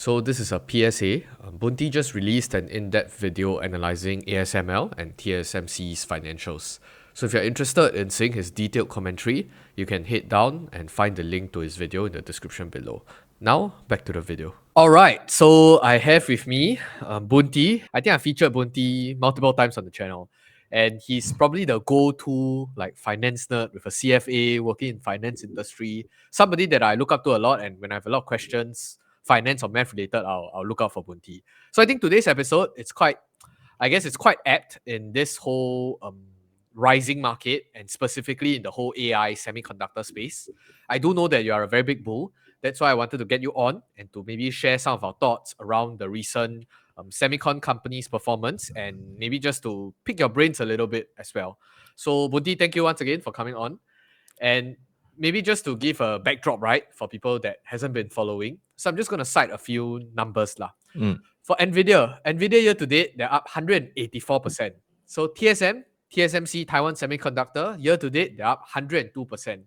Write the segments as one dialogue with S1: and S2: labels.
S1: So this is a PSA. Bunti just released an in-depth video analyzing ASML and TSMC's financials. So if you're interested in seeing his detailed commentary, you can head down and find the link to his video in the description below. Now, back to the video. Alright, so I have with me Bunti. I think I featured Bunti multiple times on the channel. And he's probably the go-to like finance nerd with a CFA, working in finance industry. Somebody that I look up to a lot, and when I have a lot of questions, finance or math related, I'll look out for Bunti. So I think today's episode, I guess it's quite apt in this whole rising market, and specifically in the whole AI semiconductor space. I do know that you are a very big bull. That's why I wanted to get you on and to maybe share some of our thoughts around the recent semicon companies' performance, and maybe just to pick your brains a little bit as well. So Bunti, thank you once again for coming on. And maybe just to give a backdrop, right, for people that hasn't been following. So I'm just going to cite a few numbers lah. For NVIDIA year to date, they're up 184%. So TSMC, Taiwan Semiconductor, year to date, they're up 102%.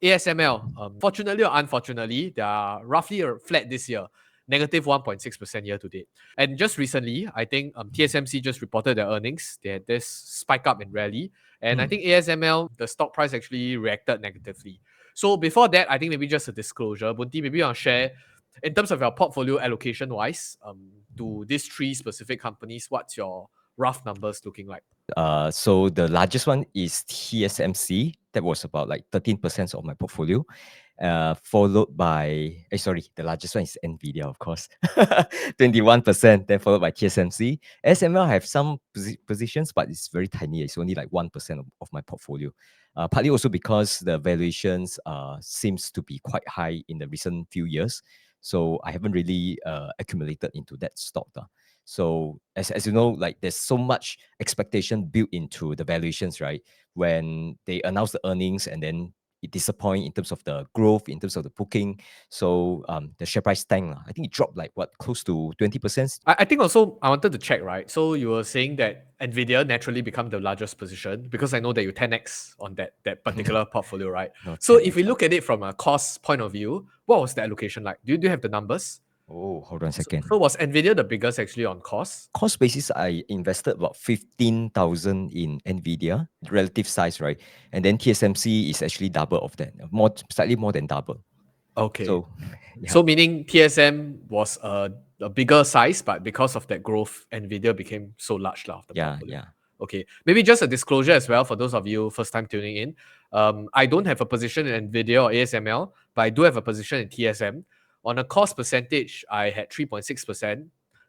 S1: ASML, fortunately or unfortunately, they are roughly flat this year, negative 1.6% year to date. And just recently, I think TSMC just reported their earnings. They had this spike up in rally. And I think ASML, the stock price actually reacted negatively. So before that, I think maybe just a disclosure. Bunti, maybe I'll share, in terms of your portfolio allocation wise, to these three specific companies, what's your rough numbers looking like?
S2: So the largest one is TSMC. That was about like 13% of my portfolio. Followed by, the largest one is NVIDIA, of course, 21%, then followed by TSMC. SML have some positions, but it's very tiny. It's only like 1% of my portfolio. Partly also because the valuations seems to be quite high in the recent few years. So I haven't really accumulated into that stock. So as you know, like there's so much expectation built into the valuations, right? When they announce the earnings and then it disappoint in terms of the growth, in terms of the booking. So the share price tanked. I think it dropped like what, close to 20%.
S1: I think also I wanted to check, right? So you were saying that NVIDIA naturally become the largest position because I know that you 10x on that particular portfolio, right?
S2: No,
S1: So if
S2: 10x.
S1: we look at it from a cost point of view, what was the allocation like? Do you have the numbers?
S2: Oh, hold on a second.
S1: So was NVIDIA the biggest actually on cost?
S2: Cost basis, I invested about 15,000 in NVIDIA, relative size, right? And then TSMC is actually double of that, slightly more than double.
S1: Okay.
S2: So, yeah.
S1: So meaning TSM was a bigger size, but because of that growth, NVIDIA became so large of the portfolio.
S2: Yeah.
S1: Okay. Maybe just a disclosure as well for those of you first time tuning in. I don't have a position in NVIDIA or ASML, but I do have a position in TSM. On a cost percentage, I had 3.6%.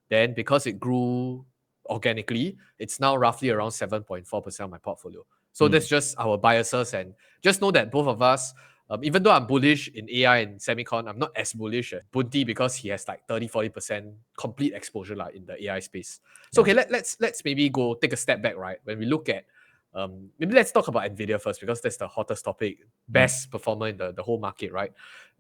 S1: Then because it grew organically, it's now roughly around 7.4% of my portfolio. So that's just our biases. And just know that both of us, even though I'm bullish in AI and semicon, I'm not as bullish as Bunti because he has like 30-40% complete exposure like in the AI space. So okay, let's maybe go take a step back, right? When we look at maybe let's talk about NVIDIA first because that's the hottest topic, best performer in the whole market, right?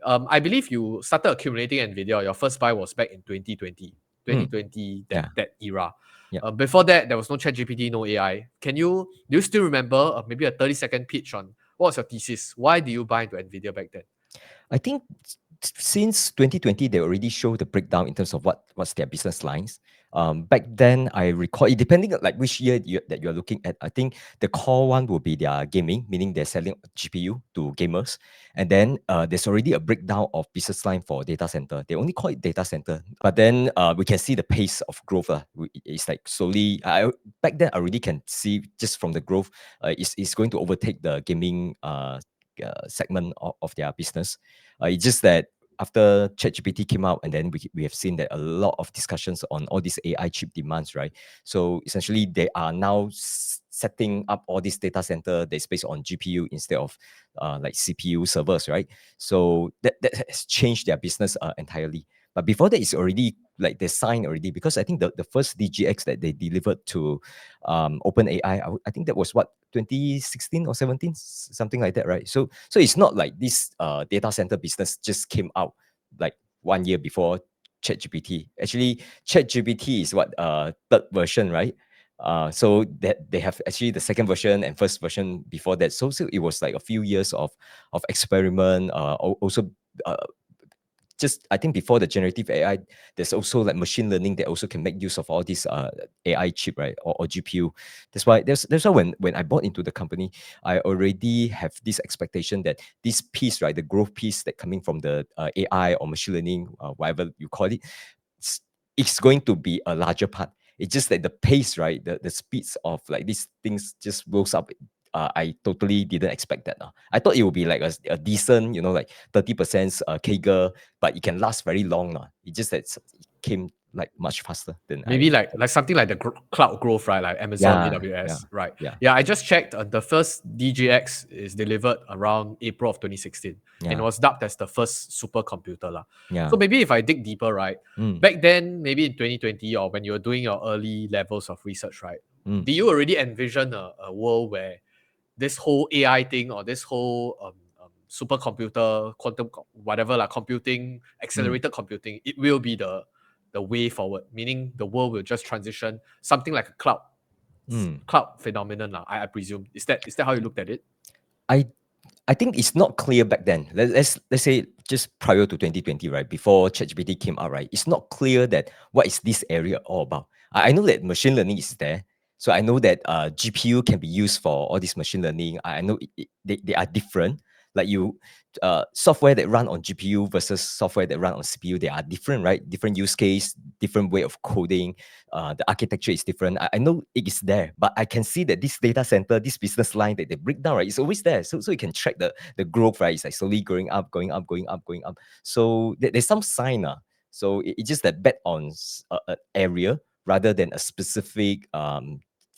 S1: I believe you started accumulating NVIDIA. Your first buy was back in 2020, that era.
S2: Yeah.
S1: Before that, there was no ChatGPT, no AI. Do you still remember maybe a 30-second pitch on what was your thesis? Why did you buy into NVIDIA back then?
S2: I think since 2020, they already show the breakdown in terms of what's their business lines. Back then, I recall, it depending on like which year that you're looking at, I think the core one will be their gaming, meaning they're selling GPU to gamers. And then there's already a breakdown of business line for data center. They only call it data center. But then we can see the pace of growth. It's like slowly, back then I already can see just from the growth, it's going to overtake the gaming segment of their business. It's just that after ChatGPT came out, and then we have seen that a lot of discussions on all these AI chip demands, right? So essentially, they are now setting up all this data center that's based on GPU instead of like CPU servers, right? So that has changed their business entirely. But before that, it's already like they signed already, because I think the first DGX that they delivered to OpenAI, I think that was what, 2016 or 17, something like that, right? So it's not like this data center business just came out like 1 year before ChatGPT. Actually, ChatGPT is what, third version, right? So that they have actually the second version and first version before that. So it was like a few years of experiment, also just I think before the generative AI, there's also like machine learning that also can make use of all these AI chip, right, or GPU. That's why when I bought into the company, I already have this expectation that this piece, right, the growth piece that coming from the AI or machine learning, whatever you call it, it's going to be a larger part. It's just that the pace, right, the speeds of like these things just rolls up. I totally didn't expect that. I thought it would be like a decent, like 30% CAGR, but it can last very long. It just that it came like much faster than I
S1: Maybe like
S2: expected.
S1: something like the cloud growth, right? Like Amazon,
S2: Yeah, yeah,
S1: AWS, right?
S2: yeah,
S1: Yeah, I just checked. The first DGX is delivered around April of 2016, and it
S2: yeah,
S1: was dubbed as the first supercomputer, lah. So
S2: yeah.
S1: maybe if I dig deeper, right?
S2: Mm,
S1: Back then, maybe in 2020 or when you were doing your early levels of research, right?
S2: mm,
S1: Do you already envision a world where this whole AI thing or this whole supercomputer, whatever, like computing,
S2: mm,
S1: accelerated computing, it will be the way forward. Meaning the world will just transition something like a
S2: mm.
S1: cloud phenomenon. I presume. Is that how you looked at it?
S2: I I think it's not clear back then. Let's say just prior to 2020, right? Before ChatGPT came out, right? It's not clear that what is this area all about. I know that machine learning is there. So I know that GPU can be used for all this machine learning. I know they are different. Like software that run on GPU versus software that run on CPU, they are different, right? Different use case, different way of coding. The architecture is different. I know it is there, but I can see that this data center, this business line that they break down, right, it's always there. So you can track the growth, right? It's like slowly going up, going up, going up, going up. So there's some sign. So it's just that bet on an area rather than a specific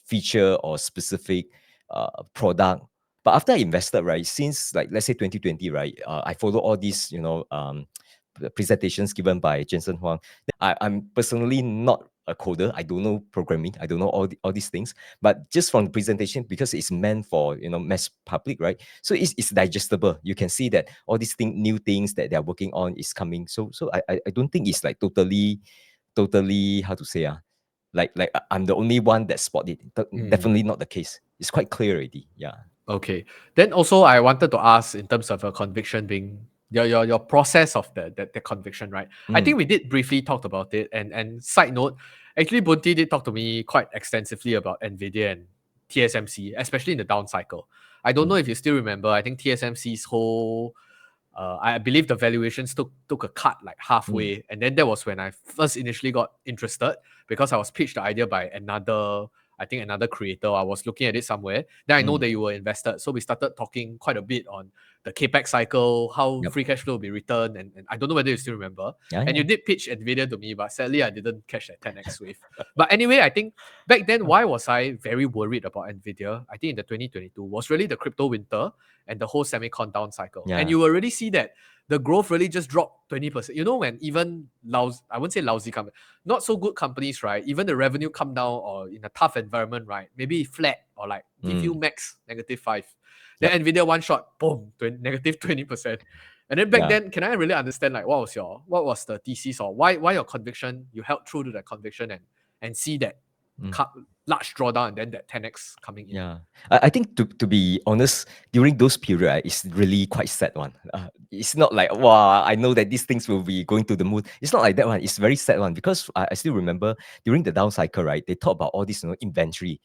S2: feature or specific product. But after I invested, right, since like let's say 2020, right, I follow all these, presentations given by Jensen Huang. I'm personally not a coder. I don't know programming. I don't know all these things. But just from the presentation, because it's meant for mass public, right? So it's digestible. You can see that all these new things that they're working on is coming. So I don't think it's like totally how to say like I'm the only one that spotted it.
S1: Mm.
S2: Definitely not the case. It's quite clear already. Yeah.
S1: Okay. Then also I wanted to ask in terms of your conviction being your process of the conviction, right? I
S2: Mm,
S1: think we did briefly talk about it. And side note, actually Bunti did talk to me quite extensively about NVIDIA and TSMC, especially in the down cycle. I don't know
S2: mm,
S1: if you still remember. I think TSMC's whole I believe the valuations took a cut like
S2: mm,
S1: halfway, and then that was when I first initially got interested because I was pitched the idea by another creator. I was looking at it somewhere. Then I know
S2: mm.
S1: that you were invested, so we started talking quite a bit on the capex cycle, how
S2: Yep.
S1: free cash flow will be returned, and I don't know whether you still remember.
S2: Yeah,
S1: And
S2: yeah.
S1: you did pitch Nvidia to me, but sadly I didn't catch that 10x wave. But anyway, I think back then why was I very worried about Nvidia? I think in the 2022 was really the crypto winter and the whole semicon down cycle. And
S2: Yeah.
S1: you already see that the growth really just dropped 20%. You know, when even I wouldn't say lousy company, not so good companies, right? Even the revenue come down or in a tough environment, right? Maybe flat or like give you
S2: Mm.
S1: max -5.
S2: Yep.
S1: Then Nvidia one shot, boom, -20%. And then back
S2: Yeah.
S1: then, can I really understand like what was the thesis or why your conviction, you held true to that conviction and see that
S2: Mm.
S1: large drawdown and then that 10x coming in?
S2: Yeah, I think to be honest, during those period, it's really quite sad one. It's not like wow, I know that these things will be going to the moon. It's not like that one. It's very sad one because I still remember during the down cycle, right? They talk about all this inventory.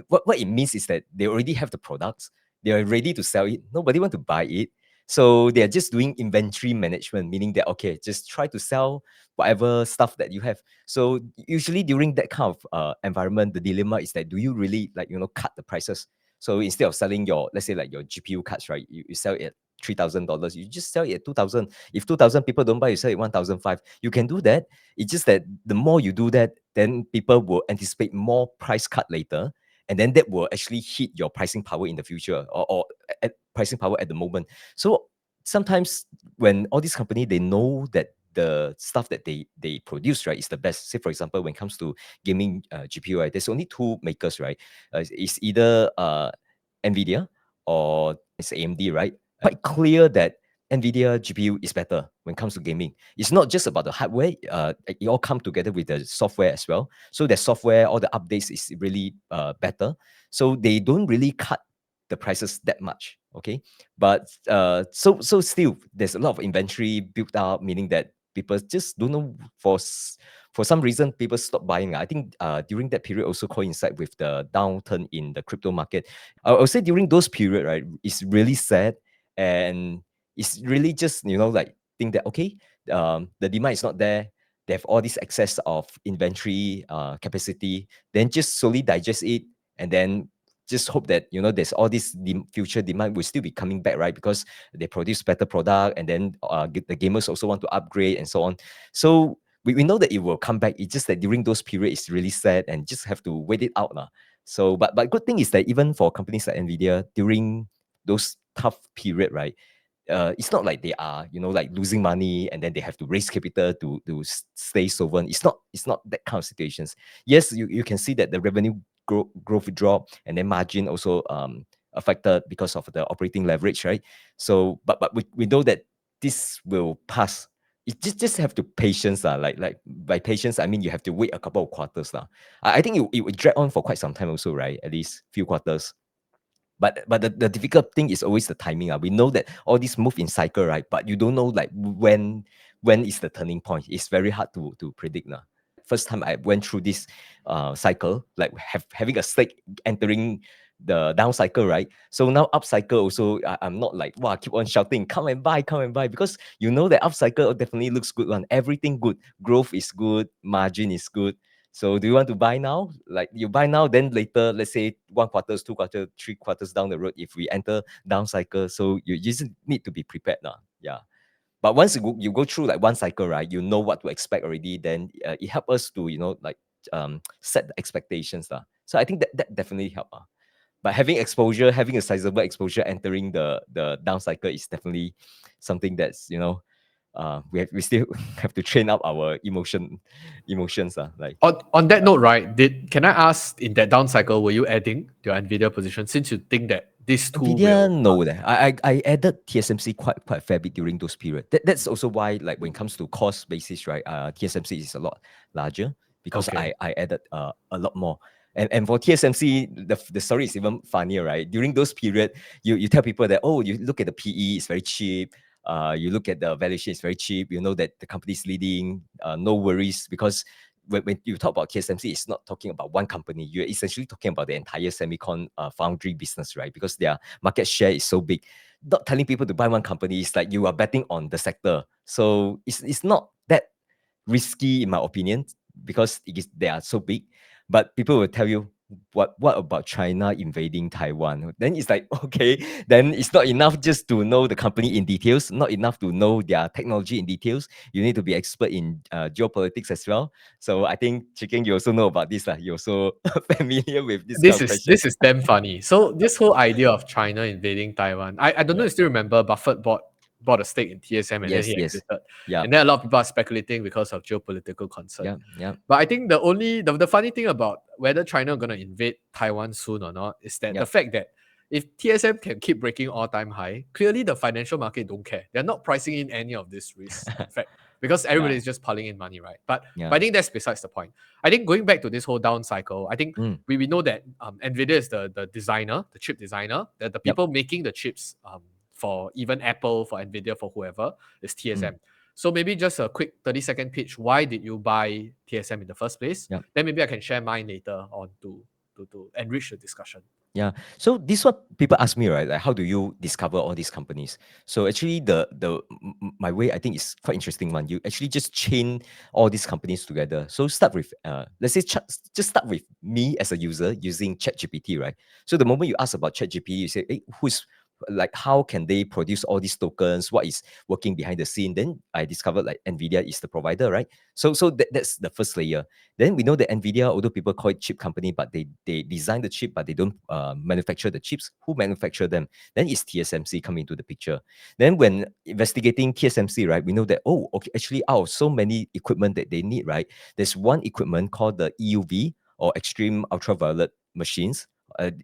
S2: What it means is that they already have the products. They are ready to sell it. Nobody want to buy it. So they are just doing inventory management, meaning that okay, just try to sell whatever stuff that you have. So usually during that kind of environment, the dilemma is that do you really like cut the prices? So instead of selling your, let's say like your GPU cards, right, you sell it at $3,000, you just sell it at 2,000. If 2,000 people don't buy, you sell it 1,005. You can do that. It's just that the more you do that, then people will anticipate more price cut later, and then that will actually hit your pricing power in the future or at pricing power at the moment. So sometimes when all these company they know that the stuff that they produce, right, is the best. Say for example, when it comes to gaming GPU, right, there's only two makers, right? It's either NVIDIA or it's AMD, right? Quite clear that NVIDIA GPU is better when it comes to gaming. It's not just about the hardware. It all come together with the software as well. So the software, all the updates is really better. So they don't really cut the prices that much. Okay, but so still there's a lot of inventory built up, meaning that people just don't know for some reason people stop buying. I think during that period also coincide with the downturn in the crypto market. I would say during those period, right, it's really sad, and it's really just like think that okay, the demand is not there. They have all this excess of inventory capacity, then just slowly digest it, and then just hope that there's all this future demand will still be coming back, right? Because they produce better product, and then the gamers also want to upgrade and so on. So we know that it will come back. It's just that during those periods, it's really sad, and just have to wait it out now. So, but good thing is that even for companies like NVIDIA during those tough period, right? It's not like they are, like losing money and then they have to raise capital to stay solvent. It's not that kind of situations. Yes, you can see that the revenue growth drop, and then margin also affected because of the operating leverage, right? So, but we know that this will pass. It just have to patience like by patience I mean you have to wait a couple of quarters I think it will drag on for quite some time also, right? At least few quarters. But the difficult thing is always the timing. We know that all these move in cycle, right? But you don't know like when is the turning point. It's very hard to predict now. First time I went through this cycle, like having a stake entering the down cycle, right? So now up cycle also, I'm not like wow, keep on shouting, come and buy, because you know that up cycle definitely looks good one. Everything good, growth is good, margin is good. So do you want to buy now? Like you buy now, then later, let's say 1 quarters, 2 quarters, 3 quarters down the road, if we enter down cycle, so you just need to be prepared now. Yeah. But once you go through like one cycle, right, you know what to expect already. Then it helps us to like set the expectations So I think that definitely help. But having exposure, having a sizable exposure entering the down cycle is definitely something that's we still have to train up our emotions like.
S1: On that
S2: Yeah.
S1: note, right? Can I ask, in that down cycle, were you adding your Nvidia position since you think that these two
S2: NVIDIA,
S1: will
S2: no. I added TSMC quite a fair bit during those periods. That's also why, like when it comes to cost basis, right? TSMC is a lot larger because
S1: okay?
S2: I added a lot more. And for TSMC, the story is even funnier, right? During those period, you tell people that, oh, you look at the PE, it's very cheap. You look at the valuation, it's very cheap. You know that the company is leading. No worries, because when you talk about TSMC, it's not talking about one company. You're essentially talking about the entire semicon foundry business, right? Because their market share is so big. Not telling people to buy one company, it's like you are betting on the sector. So it's not that risky in my opinion, because they are so big. But people will tell you, what about China invading Taiwan? Then it's like, okay, then it's not enough just to know the company in details, not enough to know their technology in details. You need to be expert in geopolitics as well. So I think, Chicken, you also know about this. You also familiar with this kind
S1: This
S2: of
S1: is
S2: question.
S1: this is damn funny. So this whole idea of China invading Taiwan, I don't know
S2: Yeah.
S1: if you still remember Buffett bought a stake in TSM and then
S2: Yes,
S1: he
S2: yes.
S1: exited.
S2: Yeah.
S1: And then a lot of people are speculating because of geopolitical concern.
S2: Yeah. Yeah.
S1: But I think the funny thing about whether China gonna invade Taiwan soon or not is that
S2: Yeah.
S1: the fact that if TSM can keep breaking all-time high, clearly the financial market don't care. They're not pricing in any of this risk, in fact, because everybody
S2: Yeah.
S1: is just piling in money, right? But
S2: Yeah.
S1: I think that's besides the point. I think going back to this whole down cycle, I think
S2: Mm.
S1: we know that NVIDIA is the designer, the chip designer, the
S2: Yep.
S1: people making the chips for even Apple, for NVIDIA, for whoever, is
S2: Mm.
S1: TSM. So maybe just a quick 30-second pitch. Why did you buy TSM in the first place?
S2: Yep.
S1: Then maybe I can share mine later on to enrich the discussion.
S2: Yeah. So this is what people ask me, right? Like, how do you discover all these companies? So actually, my way, I think, is quite interesting one. You actually just chain all these companies together. So start with let's say just start with me as a user using ChatGPT, right? So the moment you ask about ChatGPT, you say, hey, who's like how can they produce all these tokens? What is working behind the scene? Then I discovered like NVIDIA is the provider, right? So that's the first layer. Then we know that NVIDIA, although people call it chip company, but they design the chip, but they don't manufacture the chips. Who manufacture them? Then it's TSMC coming into the picture. Then when investigating TSMC, right, we know that, oh, okay, actually, out of so many equipment that they need, right, there's one equipment called the EUV, or extreme ultraviolet machines,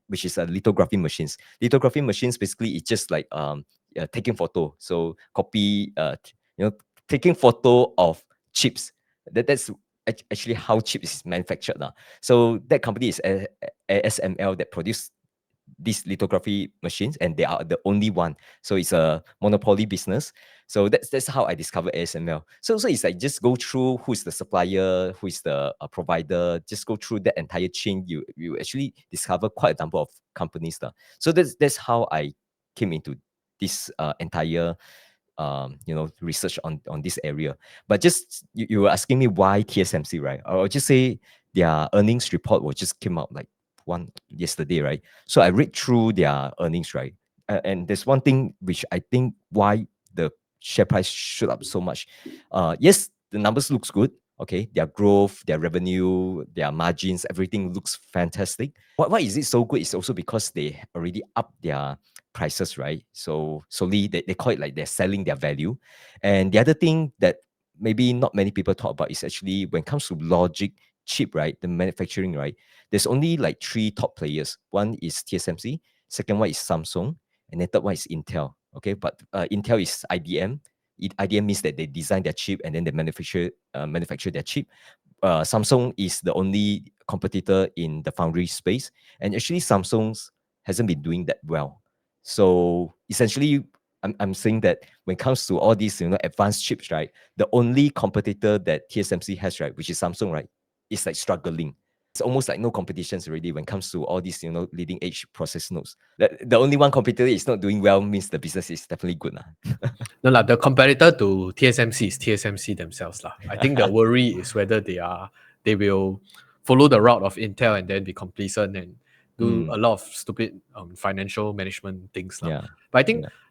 S2: which is a lithography machines. Lithography machines basically it's just like taking photo. So copy, taking photo of chips. That's actually how chips is manufactured now. So that company is ASML that produce these lithography machines, and they are the only one. So it's a monopoly business. So that's how I discovered ASML. So it's like just go through who is the supplier, who is the provider, just go through that entire chain. You actually discover quite a number of companies. So that's how I came into this entire research on this area. But just you were asking me why TSMC, right? I'll just say their earnings report was just came out like one yesterday, right? So I read through their earnings, right? And there's one thing which I think why the share price shoot up so much. Yes, the numbers looks good. Okay, their growth, their revenue, their margins, everything looks fantastic. Why is it so good? It's also because they already up their prices, right? So slowly they call it like they're selling their value. And the other thing that maybe not many people talk about is actually when it comes to logic chip, right? The manufacturing, right? There's only like three top players. One is TSMC, second one is Samsung, and the third one is Intel. Okay, but Intel is IDM. IDM means that they design their chip and then they manufacture their chip. Samsung is the only competitor in the foundry space, and actually Samsung's hasn't been doing that well. So essentially, I'm saying that when it comes to all these advanced chips, right, the only competitor that TSMC has, right, which is Samsung, right, is like struggling. It's almost like no competitions already when it comes to all these leading edge process nodes. The only one competitor is not doing well means the business is definitely good.
S1: No lah, the competitor to TSMC is TSMC themselves lah. I think the worry is whether they will follow the route of Intel and then be complacent and do a lot of stupid financial management things lah.
S2: Yeah.
S1: But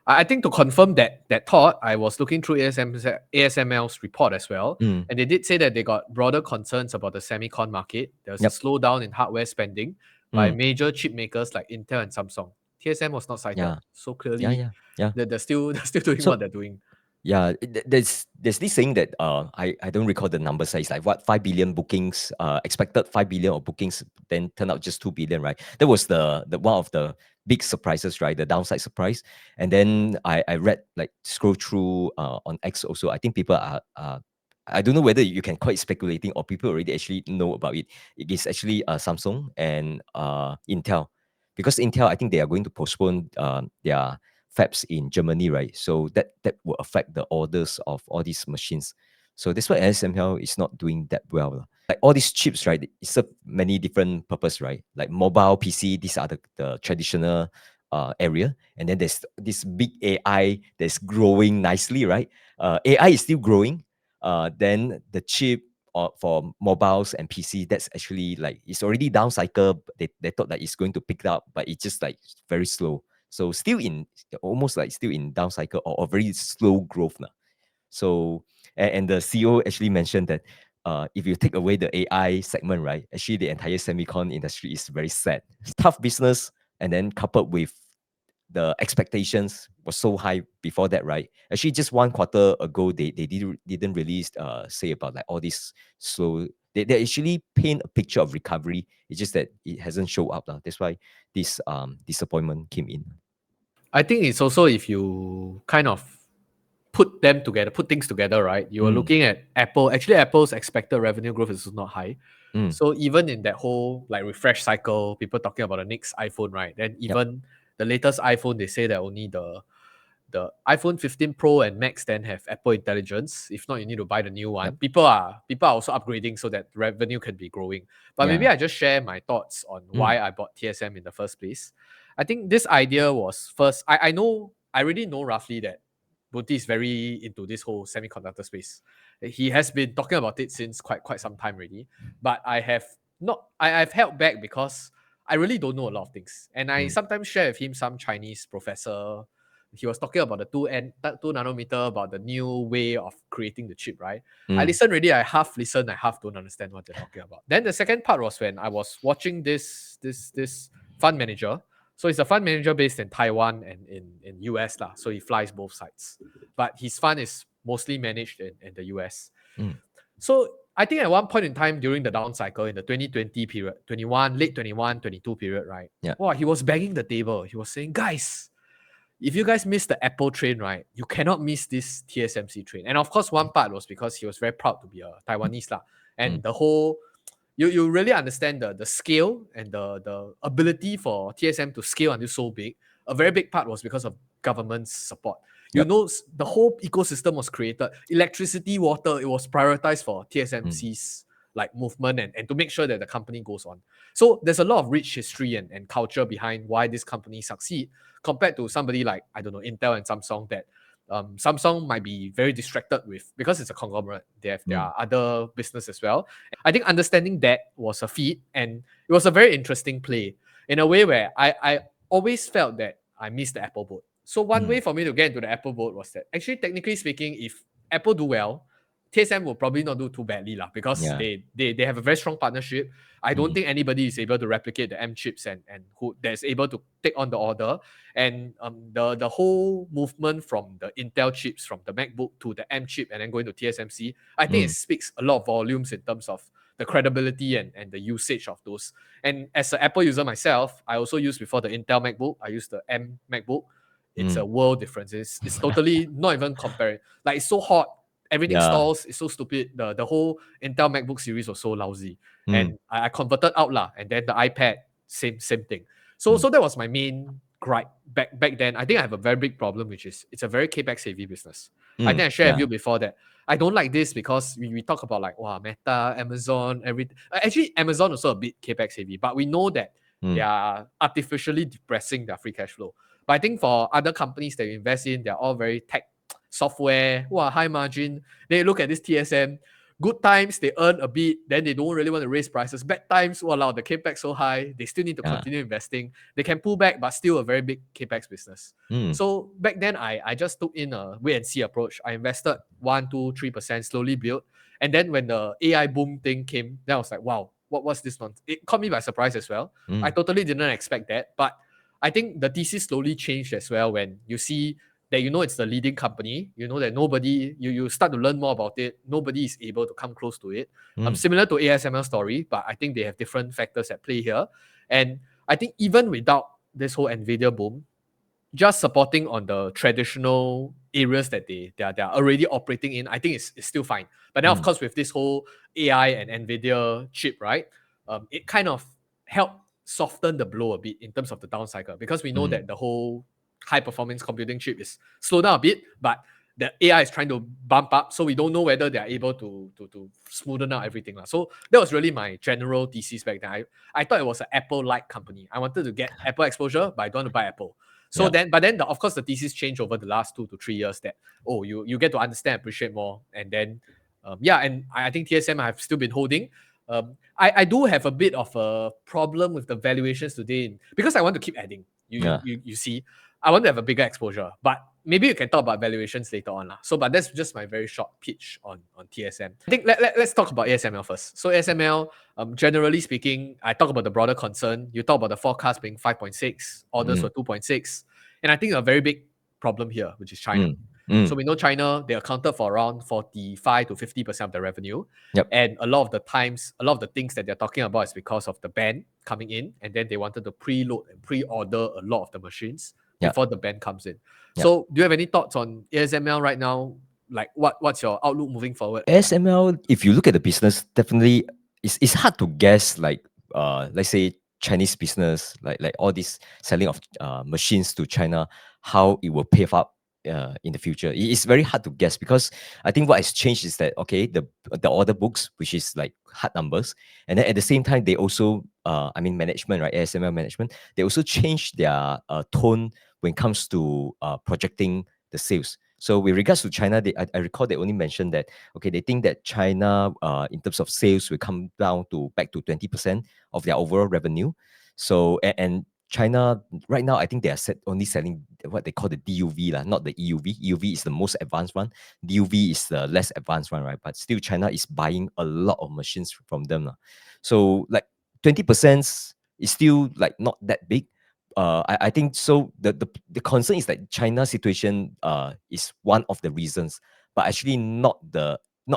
S1: I think to confirm that thought, I was looking through ASML's report as well, and they did say that they got broader concerns about the semicon market. There's a slowdown in hardware spending by major chip makers like Intel and Samsung. TSM was not cited,
S2: Yeah.
S1: so clearly
S2: Yeah.
S1: they're still doing
S2: So
S1: what they're doing.
S2: yeah, there's this saying that I don't recall the numbers. It's like what 5 billion bookings, expected 5 billion of bookings, then turn out just 2 billion, right? That was the one of the big surprises, right? The downside surprise. And then I read like scroll through on X also. I think people are I don't know whether you can call it speculating or people already actually know about it. It is actually Samsung and Intel, because Intel I think they are going to postpone their fabs in Germany, right? So that will affect the orders of all these machines. So that's why ASML is not doing that well. Like all these chips, right? It serve many different purpose, right? Like mobile PC, these are the traditional area. And then there's this big AI that's growing nicely, right? AI is still growing. Then the chip for mobiles and PC, that's actually like it's already down cycle. They thought that it's going to pick up, but it's just like very slow. So still in almost like still in down cycle or very slow growth now. So and the CEO actually mentioned that if you take away the AI segment, right, actually the entire semicon industry is very sad. It's tough business, and then coupled with the expectations was so high before that, right? Actually, just 1 quarter ago, they didn't release say about like all this slow. They actually paint a picture of recovery. It's just that it hasn't shown up. That's why this disappointment came in.
S1: I think it's also if you kind of put things together, right? You are looking at Apple. Actually, Apple's expected revenue growth is not high. So even in that whole like refresh cycle, people talking about the next iPhone, right? Then even the latest iPhone, they say that only the iPhone 15 Pro and Max then have Apple Intelligence. If not, you need to buy the new one.
S2: Yep.
S1: People are also upgrading so that revenue can be growing. But maybe I just share my thoughts on why I bought TSM in the first place. I think this idea was first. I already know roughly that Bunti is very into this whole semiconductor space. He has been talking about it since quite some time already. But I have not. I've held back because I really don't know a lot of things, and I sometimes share with him some Chinese professor. He was talking about the 2 nanometer, about the new way of creating the chip, right? I listened already, I half listen, I half don't understand what they're talking about. Then the second part was when I was watching this fund manager. So he's a fund manager based in Taiwan and in US lah. So he flies both sides. But his fund is mostly managed in the US. So I think at one point in time during the down cycle in the 2020 period, 21, late 21, 22 period, right?
S2: Yeah.
S1: Wow, he was banging the table. He was saying, guys, if you guys miss the Apple train, right, you cannot miss this TSMC train. And of course, one part was because he was very proud to be a Taiwanese lah. And the whole you really understand the scale and the ability for TSM to scale until so big. A very big part was because of government's support. You
S2: Yep.
S1: know, the whole ecosystem was created. Electricity, water, it was prioritized for
S2: Mm.
S1: TSMC's like movement and to make sure that the company goes on. So there's a lot of rich history and culture behind why this company succeed compared to somebody like, I don't know, Intel and Samsung that Samsung might be very distracted with because it's a conglomerate. They have their
S2: Mm.
S1: other business as well. I think understanding that was a feat, and it was a very interesting play in a way where I always felt that I missed the Apple boat. So one way
S2: Mm.
S1: for me to get into the Apple boat was that actually, technically speaking, if Apple do well, TSM will probably not do too badly lah, because
S2: Yeah.
S1: they have a very strong partnership. I don't
S2: Mm.
S1: think anybody is able to replicate the M chips and who that's able to take on the order. And the whole movement from the Intel chips from the MacBook to the M chip and then going to TSMC, I think it
S2: Mm.
S1: speaks a lot of volumes in terms of the credibility and the usage of those. And as an Apple user myself, I also used before the Intel MacBook. I used the M MacBook. It's a
S2: Mm.
S1: world difference. It's totally not even compared. Like, it's so hot, everything
S2: Yeah.
S1: stalls. It's so stupid. The whole Intel MacBook series was so lousy.
S2: Mm.
S1: And I converted out lah. And then the iPad, same thing. So
S2: Mm.
S1: so that was my main gripe back then. I think I have a very big problem, which is it's a very capex heavy business. I think
S2: Mm.
S1: I shared with
S2: Yeah.
S1: you before that I don't like this because we talk about like, wow, Meta, Amazon, everything. Actually, Amazon also a bit capex heavy, but we know that they
S2: Mm.
S1: are artificially depressing their free cash flow. But I think for other companies that you invest in, they're all very tech software, wow, high margin. They look at this TSM. Good times they earn a bit, then they don't really want to raise prices. Bad times, wow, the capex so high, they still need to
S2: Yeah.
S1: continue investing. They can pull back, but still a very big capex business.
S2: Mm.
S1: So back then, I just took in a wait and see approach. I invested 1, 2, 3%, slowly built. And then when the AI boom thing came, then I was like, wow, what's this nonsense? It caught me by surprise as well. I
S2: Mm.
S1: totally didn't expect that. But I think the thesis slowly changed as well when you see that it's the leading company, that nobody, you start to learn more about it. Nobody is able to come close to it.
S2: Mm.
S1: Similar to ASML story, but I think they have different factors at play here. And I think even without this whole NVIDIA boom, just supporting on the traditional areas that they're already operating in, I think it's still fine. But now, of
S2: Mm.
S1: course, with this whole AI and NVIDIA chip, right, it kind of helped soften the blow a bit in terms of the down cycle, because we know
S2: Mm.
S1: that the whole high performance computing chip is slowed down a bit, but the AI is trying to bump up, so we don't know whether they're able to smoothen out everything. So that was really my general thesis back then. I thought it was an Apple-like company. I wanted to get Apple exposure, but I don't want to buy Apple. So
S2: Yeah.
S1: then, of course, the thesis changed over the last 2 to 3 years. That you get to understand, appreciate more, and then and I think TSM I have still been holding. I do have a bit of a problem with the valuations today because I want to keep adding.
S2: Yeah.
S1: You see, I want to have a bigger exposure, but maybe you can talk about valuations later on lah. So, but that's just my very short pitch on TSM. I think let's talk about ASML first. So ASML, generally speaking, I talk about the broader concern. You talk about the forecast being 5.6, orders
S2: Mm.
S1: were 2.6, and I think a very big problem here, which is China.
S2: Mm.
S1: So
S2: Mm.
S1: we know China, they accounted for around 45 to 50% of the revenue.
S2: Yep.
S1: And a lot of the times, a lot of the things that they're talking about is because of the ban coming in. And then they wanted to preload and pre-order a lot of the machines
S2: Yeah.
S1: before the ban comes in.
S2: Yeah.
S1: So do you have any thoughts on ASML right now? Like what's your outlook moving forward?
S2: ASML, if you look at the business, definitely it's hard to guess, like let's say Chinese business, like all this selling of machines to China, how it will pay up in the future. It's very hard to guess because I think what has changed is that, okay, the order books, which is like hard numbers, and then at the same time they also management, right, ASML management, they also changed their tone when it comes to projecting the sales. So with regards to China, I recall they only mentioned that, okay, they think that China, in terms of sales, will come down to back to 20% of their overall revenue. So and China right now, I think they are only selling what they call the DUV, not the EUV. EUV is the most advanced one. DUV is the less advanced one, right? But still, China is buying a lot of machines from them. So like 20% is still like not that big. I think so. The concern is that China's situation is one of the reasons, but actually not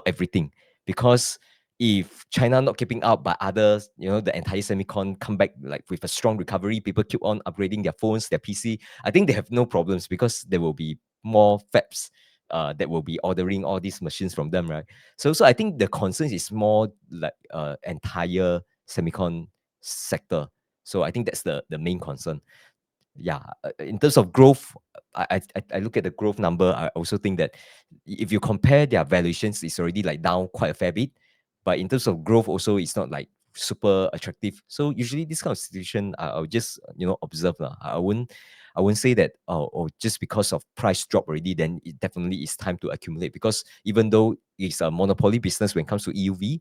S2: everything. Because if China not keeping up, but others, the entire semicon come back like with a strong recovery, people keep on upgrading their phones, their PC. I think they have no problems because there will be more fabs that will be ordering all these machines from them, right? So I think the concern is more like entire semicon sector. So I think that's the main concern. Yeah, in terms of growth, I look at the growth number. I also think that if you compare their valuations, it's already like down quite a fair bit. But in terms of growth, also it's not like super attractive. So usually this kind of situation, I'll just observe lah. I won't say that just because of price drop already, then it definitely is time to accumulate. Because even though it's a monopoly business when it comes to EUV,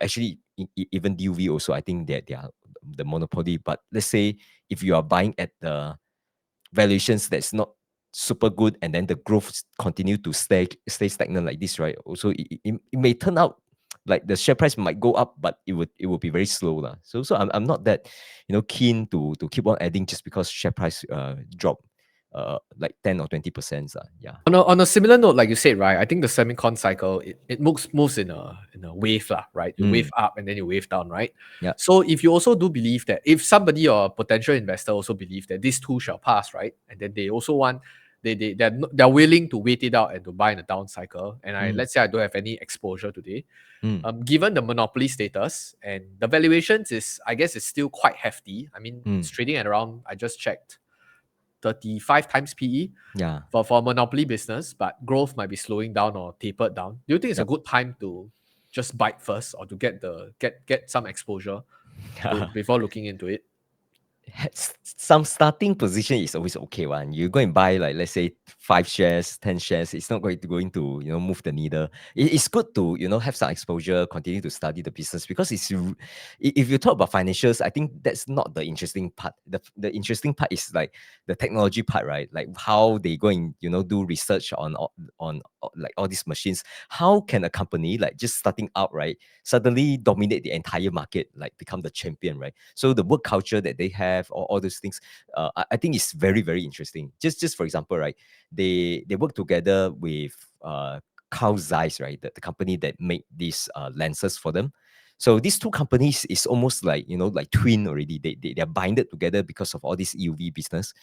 S2: actually even DUV also, I think that they are the monopoly. But let's say if you are buying at the valuations that's not super good, and then the growth continue to stay stagnant like this, right? Also, it may turn out like the share price might go up, but it would be very slow lah. So I'm not that keen to keep on adding just because share price drop like 10 or 20%. Yeah.
S1: On a similar note, like you said, right? I think the semicon cycle it moves in a wave, lah, right? You wave up and then you wave down, right?
S2: Yeah.
S1: So if you also do believe that if somebody or a potential investor also believe that this too shall pass, right? And then they also want they're willing to wait it out and to buy in a down cycle. And let's say I don't have any exposure today. Given the monopoly status and the valuations I guess it's still quite hefty. I mean, it's trading at around, I just checked, 35 times PE
S2: Yeah.
S1: for a monopoly business, but growth might be slowing down or tapered down. Do you think it's a
S2: Yep.
S1: good time to just bite first or to get some exposure before looking into it?
S2: Some starting position is always okay one. You go and buy like, let's say 5 shares, 10 shares. It's not going to move the needle. It's good to have some exposure, continue to study the business, because if you talk about financials, I think that's not the interesting part. The interesting part is like the technology part, right? Like how they go and do research on like all these machines. How can a company like just starting out, right, suddenly dominate the entire market, like become the champion, right? So the work culture that they have, or all those things, I think it's very, very interesting. Just for example, right, they work together with Carl Zeiss, right, the company that make these lenses for them. So these two companies is almost like like twin already. They're binded together because of all this EUV business,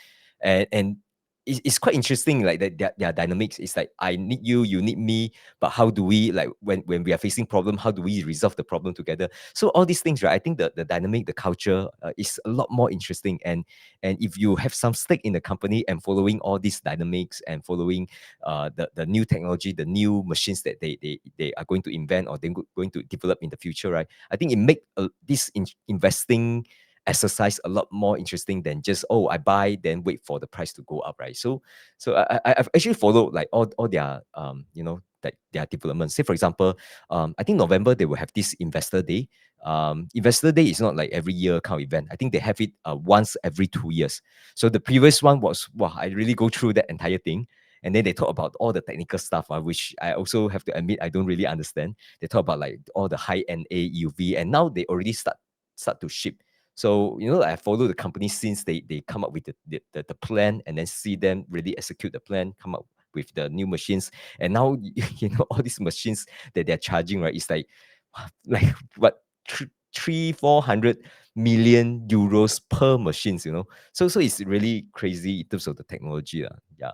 S2: and it's quite interesting, like that their dynamics is like, I need you, you need me, but how do we, like, when we are facing problem, how do we resolve the problem together? So all these things, right, I think the dynamic, the culture is a lot more interesting. And if you have some stake in the company and following all these dynamics and following the new technology, the new machines that they are going to invent, or they're going to develop in the future, right, I think it make this investing exercise a lot more interesting than just, oh, I buy then wait for the price to go up, right? So I've actually followed like all their that their development. Say for example, I think November they will have this investor day. Investor day is not like every year kind of event. I think they have it once every 2 years. So the previous one was, wow, I really go through that entire thing. And then they talk about all the technical stuff, which I also have to admit I don't really understand. They talk about like all the high NA UV, and now they already start to ship. So I follow the company since they come up with the plan, and then see them really execute the plan, come up with the new machines. And now all these machines that they're charging, right, it's like what, 300-400 million euros per machines. So it's really crazy in terms of the technology. Yeah.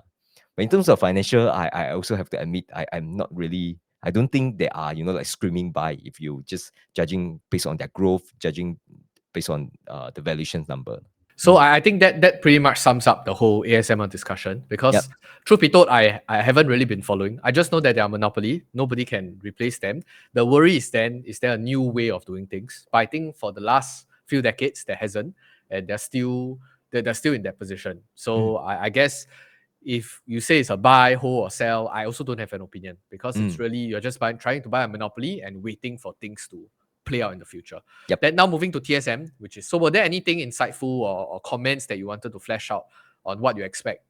S2: But in terms of financial, I also have to admit, I'm not really, I don't think they are like screaming buy if you just judging based on their growth, judging based on the valuation number.
S1: So I think that pretty much sums up the whole ASML discussion, because
S2: Yep.
S1: truth be told, I haven't really been following. I just know that they are monopoly. Nobody can replace them. The worry is then, is there a new way of doing things? But I think for the last few decades, there hasn't, and they're still in that position. So I guess if you say it's a buy, hold, or sell, I also don't have an opinion, because it's really, you're just trying to buy a monopoly and waiting for things to play out in the future.
S2: Yep.
S1: Then now moving to TSM, which is, so were there anything insightful or comments that you wanted to flesh out on what you expect,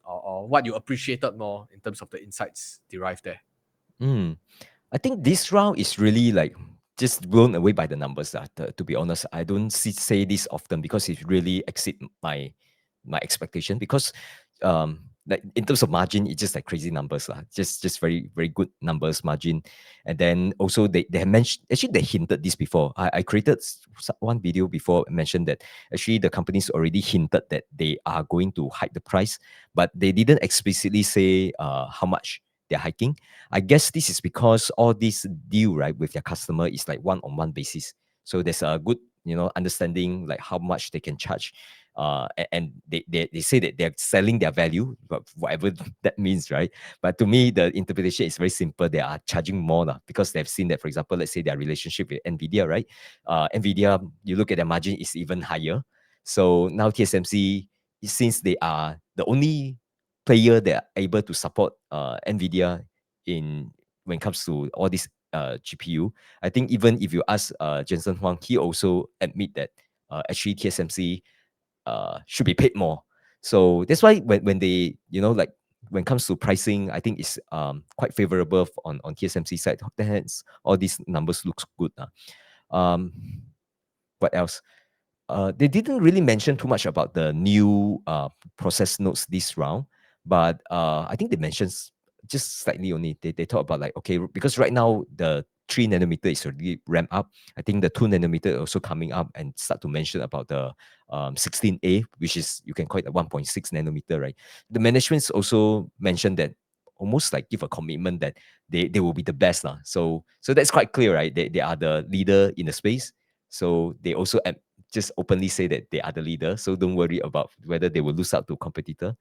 S1: or what you appreciated more in terms of the insights derived there?
S2: I think this round is really like just blown away by the numbers. To be honest, I don't say this often, because it really exceed my expectation. Because like in terms of margin, it's just like crazy numbers lah. Just very, very good numbers, margin. And then also they have mentioned, actually they hinted this before. I created one video before, mentioned that actually the companies already hinted that they are going to hike the price, but they didn't explicitly say how much they're hiking. I guess this is because all this deal, right, with their customer is like one-on-one basis. So there's a good, understanding like how much they can charge. And they say that they're selling their value, but whatever that means, right? But to me, the interpretation is very simple. They are charging more now because they've seen that, for example, let's say their relationship with NVIDIA, right? NVIDIA, you look at their margin is even higher. So now TSMC, since they are the only player that are able to support NVIDIA in when it comes to all this GPU, I think even if you ask Jensen Huang, he also admit that actually TSMC should be paid more. So that's why when they, like when it comes to pricing, I think it's quite favorable on TSMC side. Hence, all these numbers looks good. Um, what else? They didn't really mention too much about the new process nodes this round, but I think they mentioned just slightly only. They talk about like, okay, because right now the 3 nanometer is already ramped up. I think the 2 nanometer also coming up and start to mention about the 16A, which is you can call it a 1.6 nanometer, right? The management's also mentioned that almost like give a commitment that they will be the best now. So that's quite clear, right? They are the leader in the space. So they also just openly say that they are the leader. So don't worry about whether they will lose out to competitor.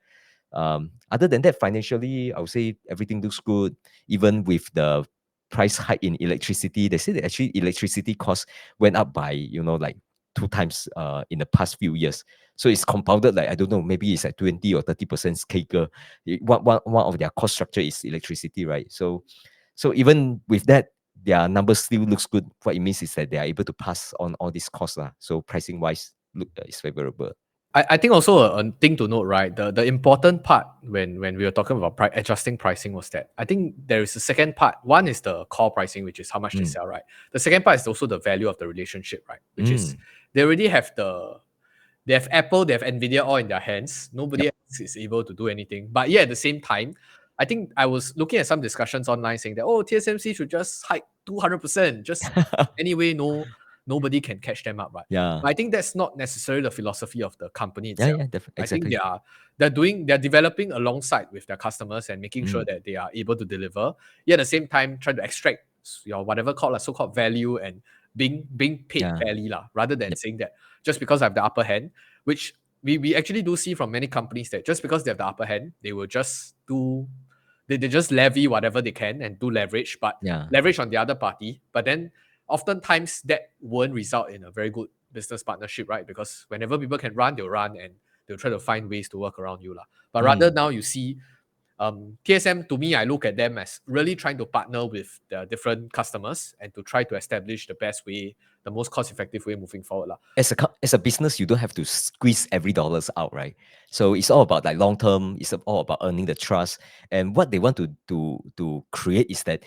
S2: Other than that, financially, I would say everything looks good. Even with the price hike in electricity, they say that actually electricity costs went up by like 2 times in the past few years. So it's compounded like I don't know, maybe it's like 20 or 30% CAGR. One of their cost structure is electricity, right? So even with that, their numbers still looks good. What it means is that they are able to pass on all these costs. So pricing wise, look is favorable.
S1: I think also a thing to note, right? The important part when we were talking about adjusting pricing was that I think there is a second part. One is the core pricing, which is how much they sell, right? The second part is also the value of the relationship, right? Which is they already have they have Apple, they have NVIDIA all in their hands. Nobody
S2: Yep.
S1: else is able to do anything. But yeah, at the same time, I think I was looking at some discussions online saying that, oh, TSMC should just hike 200%. Just anyway, nobody can catch them up, right?
S2: Yeah.
S1: But I think that's not necessarily the philosophy of the company
S2: Yeah,
S1: itself.
S2: yeah,
S1: I think
S2: exactly.
S1: they're developing alongside with their customers and making sure that they are able to deliver. Yet at the same time, trying to extract your whatever called so-called value and being paid
S2: Yeah.
S1: fairly, rather than
S2: Yep.
S1: saying that just because I have the upper hand, which we actually do see from many companies that just because they have the upper hand, they will just they just levy whatever they can and do leverage, but
S2: Yeah.
S1: leverage on the other party. But then oftentimes that won't result in a very good business partnership, right? Because whenever people can run, they'll run and they'll try to find ways to work around you. But rather now you see TSM, to me, I look at them as really trying to partner with the different customers and to try to establish the best way, the most cost-effective way moving forward.
S2: As a business, you don't have to squeeze every dollars out, right? So it's all about like long term. It's all about earning the trust. And what they want to create is that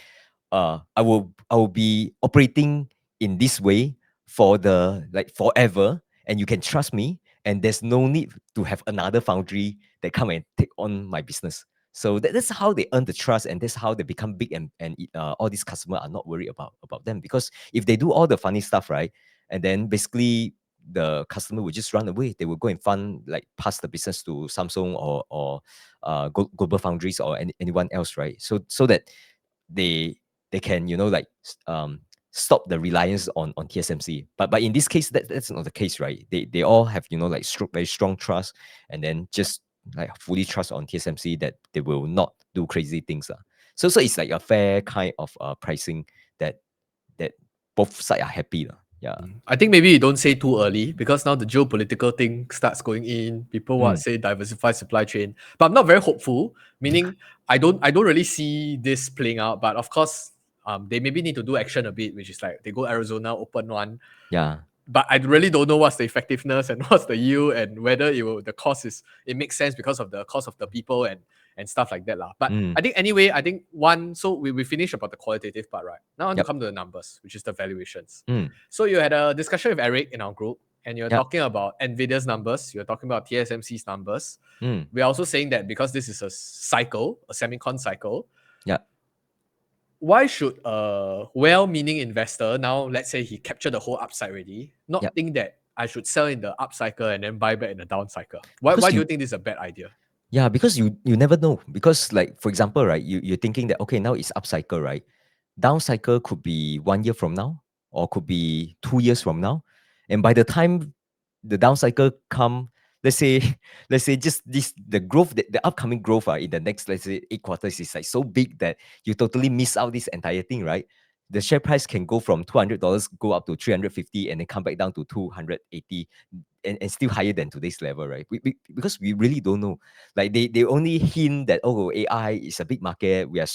S2: I will be operating in this way for the like forever, and you can trust me. And there's no need to have another foundry that come and take on my business. So that's how they earn the trust, and that's how they become big. And all these customers are not worried about them, because if they do all the funny stuff, right, and then basically the customer will just run away. They will go and fund like pass the business to Samsung or Global Foundries or anyone else, right? So that they can stop the reliance on TSMC. But in this case, that's not the case, right? They all have like very strong trust, and then just like fully trust on TSMC that they will not do crazy things. So it's like a fair kind of pricing that both sides are happy. Yeah.
S1: I think maybe you don't say too early because now the geopolitical thing starts going in. People
S2: Mm.
S1: say diversify supply chain, but I'm not very hopeful. Meaning, I don't really see this playing out. But of course, they maybe need to do action a bit, which is like they go Arizona, open one.
S2: Yeah.
S1: But I really don't know what's the effectiveness and what's the yield and whether the cost it makes sense because of the cost of the people and stuff like that lah. But
S2: Mm.
S1: I think anyway, so we finished about the qualitative part, right? Now I want to
S2: Yep.
S1: come to the numbers, which is the valuations.
S2: Mm.
S1: So you had a discussion with Eric in our group, and you're
S2: Yep.
S1: talking about NVIDIA's numbers, you're talking about TSMC's numbers.
S2: Mm.
S1: We're also saying that because this is a cycle, a semicon cycle,
S2: Yeah.
S1: why should a well-meaning investor, now let's say he captured the whole upside already, not
S2: Yep.
S1: think that I should sell in the up cycle and then buy back in the down cycle? Why
S2: Because
S1: do you
S2: you
S1: think this is a bad idea?
S2: Yeah, because you never know. Because like for example, right, you're thinking that okay, now it's up cycle, right? Down cycle could be 1 year from now, or could be 2 years from now. And by the time the down cycle come, let's say, let's say just this the growth, the upcoming growth in the next, let's say, 8 quarters is like so big that you totally miss out this entire thing, right? The share price can go from $200 go up to 350 and then come back down to 280 and still higher than today's level, right? Because we really don't know. Like they only hint that oh, AI is a big market, we are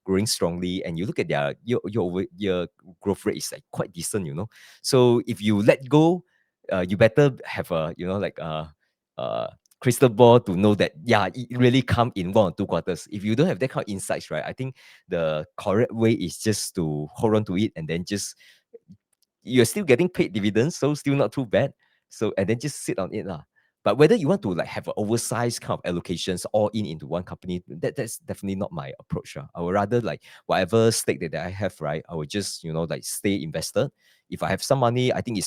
S2: growing strongly, and you look at their year growth rate is like quite decent, So if you let go, you better have a like uh crystal ball to know that yeah, it really come in 1 or 2 quarters. If you don't have that kind of insights, right, I think the correct way is just to hold on to it, and then just you're still getting paid dividends, so still not too bad. So and then just sit on it lah. But whether you want to like have an oversized kind of allocations all into one company, that's definitely not my approach. I would rather like whatever stake that I have, right? I would just like stay invested. If I have some money, I think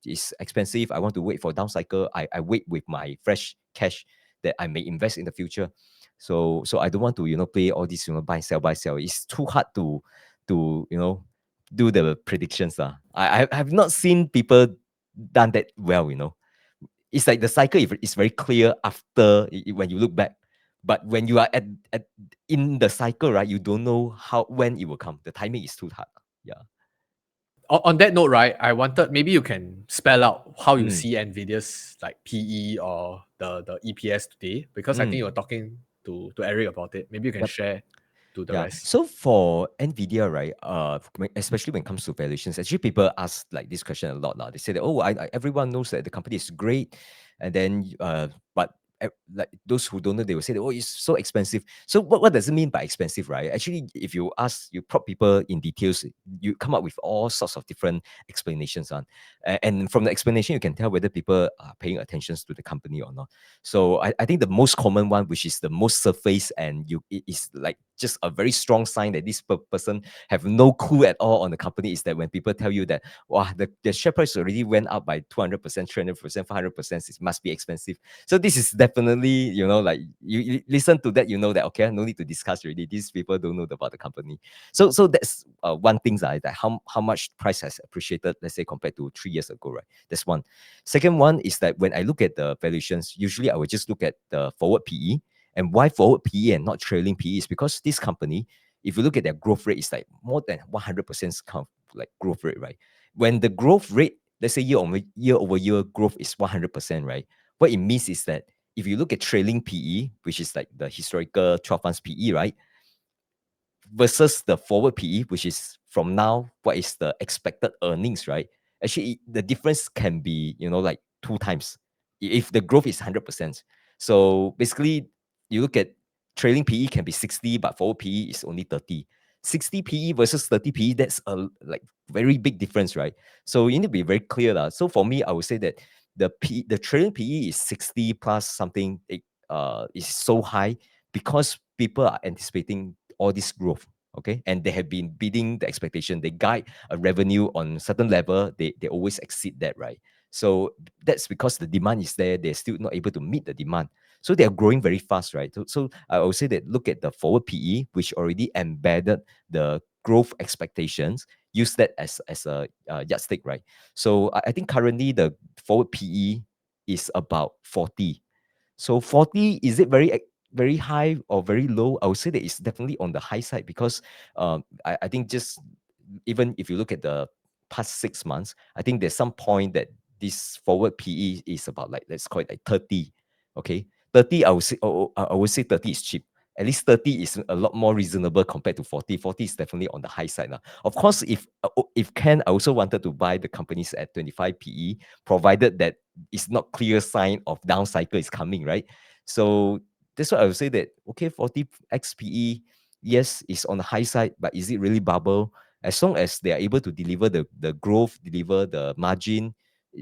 S2: it's expensive. I want to wait for down cycle. I wait with my fresh cash that I may invest in the future. So I don't want to play all this buy sell. It's too hard to do the predictions. I have not seen people done that well. It's like the cycle is very clear after when you look back. But when you are at in the cycle, right, you don't know when it will come. The timing is too hard. Yeah.
S1: On that note, right, I wanted maybe you can spell out how you
S2: Mm,
S1: see Nvidia's like PE or the EPS today, because I think you were
S2: mm.
S1: talking to Eric about it. Maybe you can
S2: Yep.
S1: share to the
S2: Yeah.
S1: rest.
S2: So for NVIDIA, right, especially when it comes to valuations, actually people ask like this question a lot now. They say that, oh, everyone knows that the company is great, and then but like those who don't know, they will say that, oh, it's so expensive. So what does it mean by expensive, right? Actually, if you ask, you prop people in details, you come up with all sorts of different explanations on, and from the explanation, you can tell whether people are paying attention to the company or not. So I think the most common one, which is the most surface, and it is like just a very strong sign that this person have no clue at all on the company, is that when people tell you that wow, the share price already went up by 200%, 300%, 500%, it must be expensive. So this is definitely, like you listen to that, you know that okay, no need to discuss already. These people don't know about the company. So that's one thing that how much price has appreciated, let's say compared to 3 years ago, right? That's one. Second one is that when I look at the valuations, usually I would just look at the forward PE. And why forward PE and not trailing PE is because this company, if you look at their growth rate, it's like more than 100% kind of like growth rate, right? When the growth rate, let's say year over year growth is 100%, right? What it means is that if you look at trailing PE, which is like the historical 12 months PE, right? Versus the forward PE, which is from now, what is the expected earnings, right? Actually, the difference can be, like 2 times if the growth is 100%. So basically, you look at trailing PE can be 60, but forward PE is only 30. 60 PE versus 30 PE, that's a like very big difference, right? So you need to be very clear. So for me, I would say that the trailing PE is 60 plus something. It is so high because people are anticipating all this growth. Okay, and they have been beating the expectation. They guide a revenue on certain level. They always exceed that, right? So that's because the demand is there. They're still not able to meet the demand. So they are growing very fast, right? So I would say that look at the forward PE, which already embedded the growth expectations. Use that as a yardstick, right? So I think currently the forward PE is about 40. So 40, is it very high or very low? I would say that it's definitely on the high side because I think just even if you look at the past 6 months, I think there's some point that this forward PE is about like, let's call it like 30. Okay. 30, I would say 30 is cheap. At least 30 is a lot more reasonable compared to 40. 40 is definitely on the high side now. Of course, if can, I also wanted to buy the companies at 25 PE, provided that it's not clear sign of down cycle is coming, right? So that's why I would say that okay, 40x PE, yes, it's on the high side, but is it really bubble? As long as they are able to deliver the growth, deliver the margin,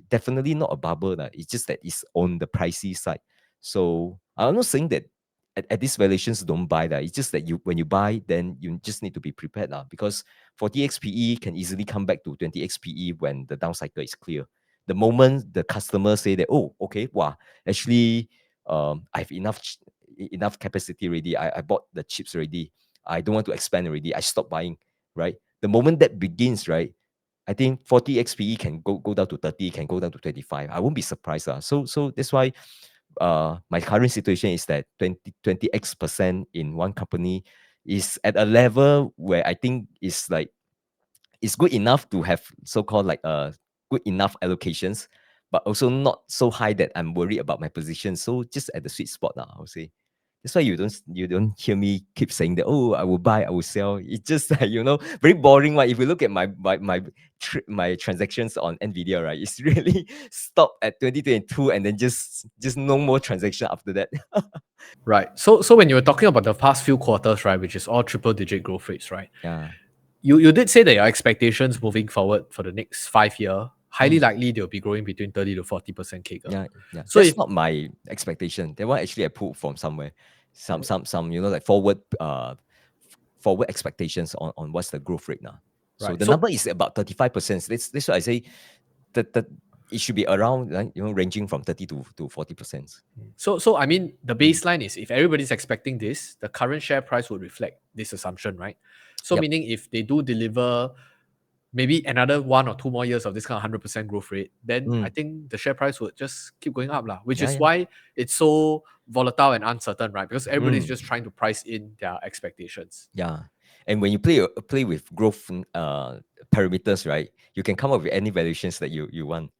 S2: definitely not a bubble. It's just that it's on the pricey side. So I'm not saying that at these valuations don't buy that. It's just that when you buy, then you just need to be prepared because 40x PE can easily come back to 20x PE when the down cycle is clear. The moment the customer say that, oh, okay, wow, actually, I have enough enough capacity already. I bought the chips already. I don't want to expand already. I stop buying, right? The moment that begins, right, I think 40x PE can go down to 30, can go down to 25. I won't be surprised. So that's why my current situation is that 20x percent in one company is at a level where I think is like it's good enough to have so-called like good enough allocations, but also not so high that I'm worried about my position. So just at the sweet spot now, I would say. That's why you don't hear me keep saying that. Oh, I will buy, I will sell. It's just like very boring. Right? If you look at my transactions on NVIDIA, right, it's really stopped at 2022, and then just no more transaction after that.
S1: Right. So when you were talking about the past few quarters, right, which is all triple digit growth rates, right?
S2: Yeah.
S1: You did say that your expectations moving forward for the next 5 year, highly
S2: Mm.
S1: likely they'll be growing between 30 to 40% CAGR.
S2: Yeah, yeah.
S1: So
S2: That's
S1: if
S2: not my expectation. That one actually I pulled from somewhere. Some like forward expectations on what's the growth rate now. So
S1: right,
S2: the
S1: so
S2: number is about 35%. That's why I say that it should be around like, ranging from 30 to 40%.
S1: so I mean the
S2: Mm.
S1: baseline is if everybody's expecting this, the current share price would reflect this assumption, right? So
S2: Yep.
S1: meaning if they do deliver maybe another 1 or 2 more years of this kind of 100% growth rate, then I
S2: Mm.
S1: think the share price would just keep going up, lah, which
S2: Yeah,
S1: is
S2: yeah.
S1: why it's so volatile and uncertain, right? Because everybody's
S2: Mm.
S1: just trying to price in their expectations.
S2: Yeah. And when you play with growth parameters, right, you can come up with any valuations that you want.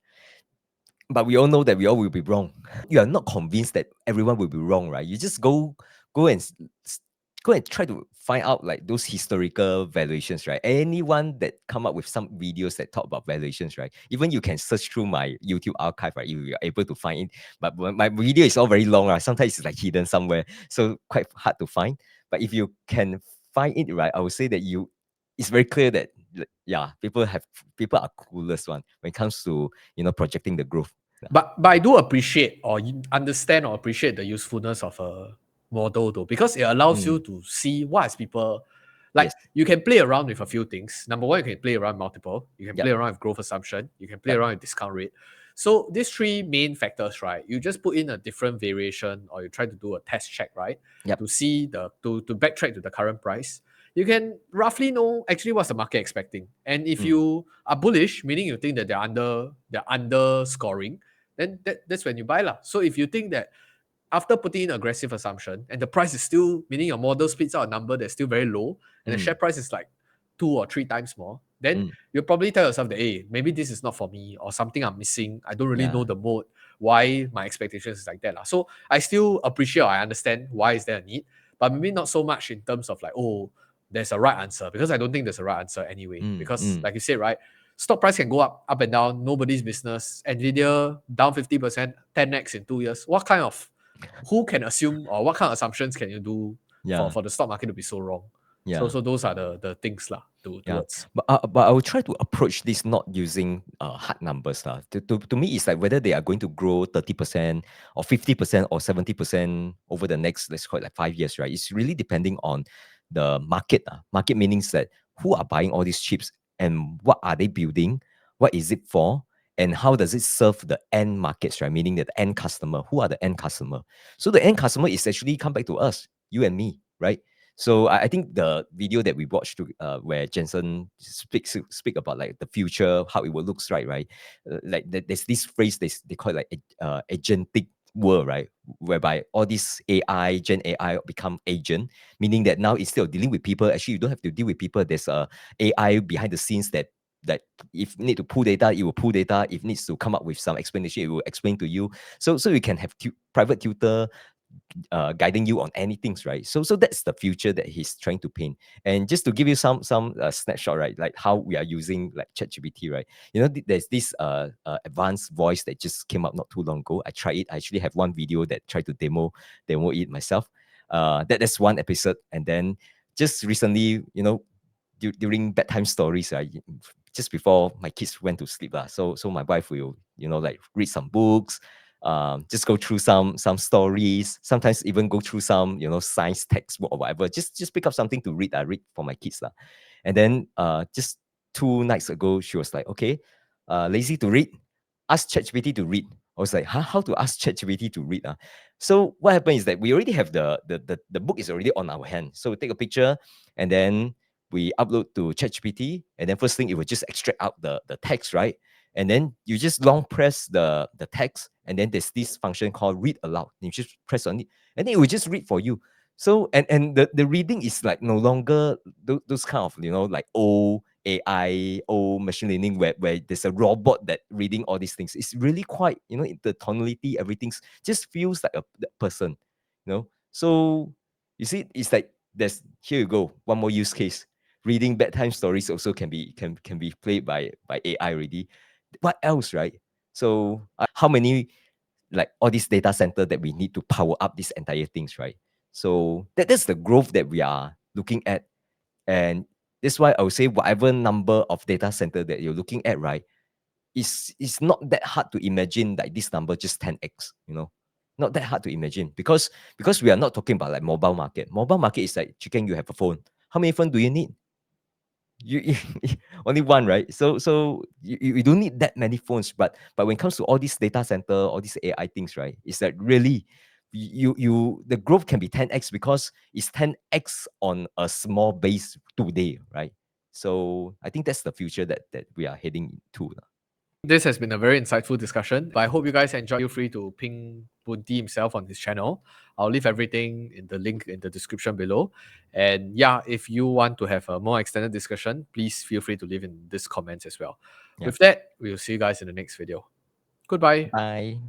S2: But we all know that we all will be wrong. You are not convinced that everyone will be wrong, right? You just go and go and try to find out like those historical valuations, right? Anyone that come up with some videos that talk about valuations, right? Even you can search through my YouTube archive, right? You are able to find it. But my video is all very long, right? Sometimes it's like hidden somewhere, so quite hard to find. But if you can find it, right, I would say that it's very clear that yeah, people are clueless one when it comes to projecting the growth. Yeah.
S1: But I do appreciate or understand or appreciate the usefulness of a model though, because it allows you
S2: Mm,
S1: to see what is people like.
S2: yes.
S1: You can play around with a few things. Number one, you can play around multiple. You can play
S2: Yep.
S1: around with growth assumption. You can play
S2: Yep.
S1: around with discount rate. So these three main factors, right? You just put in a different variation, or you try to do a test check, right,
S2: Yep.
S1: to see to backtrack to the current price. You can roughly know actually what's the market expecting. And if
S2: Mm,
S1: you are bullish, meaning you think that they're underscoring, then that's when you buy lah. So if you think that after putting in aggressive assumption and the price is still, meaning your model spits out a number that's still very low and the share
S2: mm,
S1: price is like 2 or 3 times more, then
S2: mm.
S1: you'll probably tell yourself that, hey, maybe this is not for me or something I'm missing. I don't really know
S2: Yeah.
S1: the mode, why my expectations is like that lah. So I still appreciate or I understand why is there a need, but maybe not so much in terms of like, oh, there's a right answer, because I don't think there's a right answer anyway.
S2: Mm,
S1: Because
S2: mm.
S1: like you said, right, stock price can go up and down, nobody's business. NVIDIA down 50%, 10x in 2 years. Who can assume, or what kind of assumptions can you do
S2: Yeah.
S1: for the stock market to be so wrong?
S2: Yeah.
S1: So those are the things lah
S2: Yeah,
S1: towards.
S2: but I will try to approach this not using hard numbers lah. To me, it's like whether they are going to grow 30% or 50% or 70% over the next, let's call it like 5 years, right? It's really depending on the market. Market meanings that who are buying all these chips and what are they building, what is it for, and how does it serve the end markets, right? Meaning that the end customer, who are the end customer? So the end customer is actually come back to us, you and me, right? So I think the video that we watched where Jensen speak about like the future, how it will looks right? There's this phrase they call it like agentic world, right? Whereby all this AI, Gen AI become agent, meaning that now instead of dealing with people, actually you don't have to deal with people. There's a AI behind the scenes that if need to pull data, it will pull data. If needs to come up with some explanation, it will explain to you. So you can have private tutor guiding you on anything, right? So that's the future that he's trying to paint. And just to give you some snapshot, right? Like how we are using like ChatGPT, right? There's this advanced voice that just came up not too long ago. I tried it. I actually have one video that tried to demo it myself. That's one episode. And then just recently, during bedtime stories, just before my kids went to sleep, so my wife will, like read some books, just go through some stories, sometimes even go through some, science textbook or whatever. Just pick up something to read for my kids. And then just 2 nights ago, she was like, okay, lazy to read, ask ChatGPT to read. I was like, huh, how to ask ChatGPT to read? So what happened is that we already have the book is already on our hand. So we take a picture and then we upload to ChatGPT, and then first thing it will just extract out the text, right? And then you just long press the text, and then there's this function called read aloud. You just press on it, and then it will just read for you. So the reading is like no longer those kind of like old AI, old machine learning where there's a robot that reading all these things. It's really quite, the tonality, everything's just feels like a person, So you see, it's like here you go, one more use case. Reading bedtime stories also can be played by AI already. What else, right? So how many like all these data center that we need to power up these entire things, right? So that's the growth that we are looking at. And that's why I would say whatever number of data center that you're looking at, right, is not that hard to imagine like this number just 10x, not that hard to imagine because we are not talking about like mobile market. Mobile market is like chicken, you have a phone. How many phone do you need? You only one, right? So you don't need that many phones, but when it comes to all these data center, all these AI things, right? It's like really the growth can be 10x because it's 10x on a small base today, right? So I think that's the future that we are heading to.
S1: This has been a very insightful discussion, but I hope you guys enjoyed. Feel free to ping Bunti himself on his channel. I'll leave everything in the link in the description below. And yeah, if you want to have a more extended discussion, please feel free to leave in this comments as well.
S2: Yeah.
S1: With that, we'll see you guys in the next video. Goodbye.
S2: Bye.